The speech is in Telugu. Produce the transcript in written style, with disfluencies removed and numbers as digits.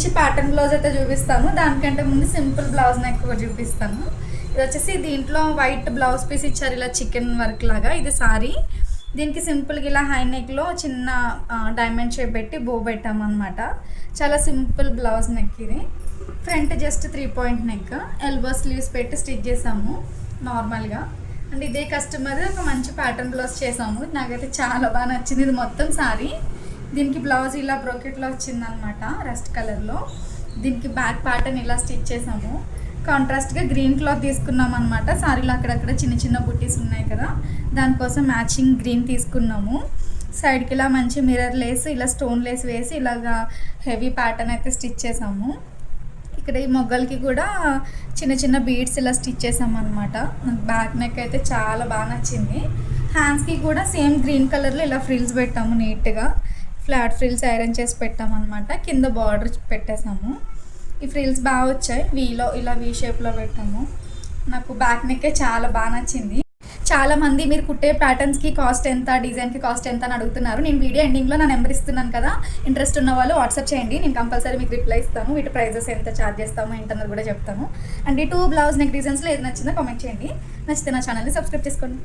మంచి ప్యాటర్న్ బ్లౌజ్ అయితే చూపిస్తాను. దానికంటే ముందు సింపుల్ బ్లౌజ్ నెక్ కూడా చూపిస్తాను. ఇది వచ్చేసి దీంట్లో వైట్ బ్లౌజ్ పీస్ ఇచ్చారు ఇలా చికెన్ వర్క్ లాగా. ఇది సారీ, దీనికి సింపుల్గా ఇలా హై నెక్లో చిన్న డైమండ్ షేప్ పెట్టి బో పెట్టామన్నమాట. చాలా సింపుల్ బ్లౌజ్ నెక్ ఇది. Front just 3 point neck, elbow sleeves పెట్టి స్టిచ్ చేసాము నార్మల్గా. అండ్ ఇదే కస్టమర్ ఒక మంచి ప్యాటర్న్ బ్లౌజ్ చేసాము, నాకైతే చాలా బాగా నచ్చింది. ఇది మొత్తం సారీ, దీనికి బ్లౌజ్ ఇలా బ్రోకెట్లో వచ్చిందనమాట రస్ట్ కలర్లో. దీనికి బ్యాక్ ప్యాటర్న్ ఇలా స్టిచ్ చేసాము. కాంట్రాస్ట్గా గ్రీన్ క్లాత్ తీసుకున్నాం అనమాట. సారీలో అక్కడక్కడ చిన్న చిన్న బుట్టీస్ ఉన్నాయి కదా, దానికోసం మ్యాచింగ్ గ్రీన్ తీసుకున్నాము. సైడ్కి ఇలా మంచి మిర్రర్ లేస్, ఇలా స్టోన్ లేస్ వేసి ఇలాగా హెవీ ప్యాటర్న్ అయితే స్టిచ్ చేసాము. ఇక్కడ ఈ మొగ్గలకి కూడా చిన్న చిన్న బీడ్స్ ఇలా స్టిచ్ చేసామన్నమాట. నాకు బ్యాక్ నెక్ అయితే చాలా బాగా నచ్చింది. హ్యాండ్స్కి కూడా సేమ్ గ్రీన్ కలర్లో ఇలా ఫ్రిల్స్ పెట్టాము, నీట్గా ఫ్లాట్ ఫ్రిల్స్ ఐరన్ చేసి పెట్టామన్నమాట. కింద బార్డర్ పెట్టేసాము. ఈ ఫ్రిల్స్ బాగా వచ్చాయి, వీలో ఇలా వీ షేప్లో పెట్టాము. నాకు బ్యాక్ నెక్కే చాలా బాగా నచ్చింది. చాలామంది మీరు కుట్టే ప్యాటర్న్స్కి కాస్ట్ ఎంత, డిజైన్కి కాస్ట్ ఎంత అని అడుగుతున్నారు. నేను వీడియో ఎండింగ్లో నా నెంబర్ ఇస్తున్నాను కదా, ఇంట్రెస్ట్ ఉన్న వాళ్ళు వాట్సాప్ చేయండి, నేను కంపల్సరీ మీకు రిప్లై ఇస్తాను. వీటి ప్రైజెస్ ఎంత ఛార్జ్ చేస్తాము ఏంటన్నది కూడా చెప్తాను. అండ్ ఈ 2 బ్లౌజ్ నెక్ డిజైన్స్లో ఏది నచ్చిందో కామెంట్ చేయండి. నచ్చితే నా ఛానల్ని సబ్స్క్రైబ్ చేసుకోండి.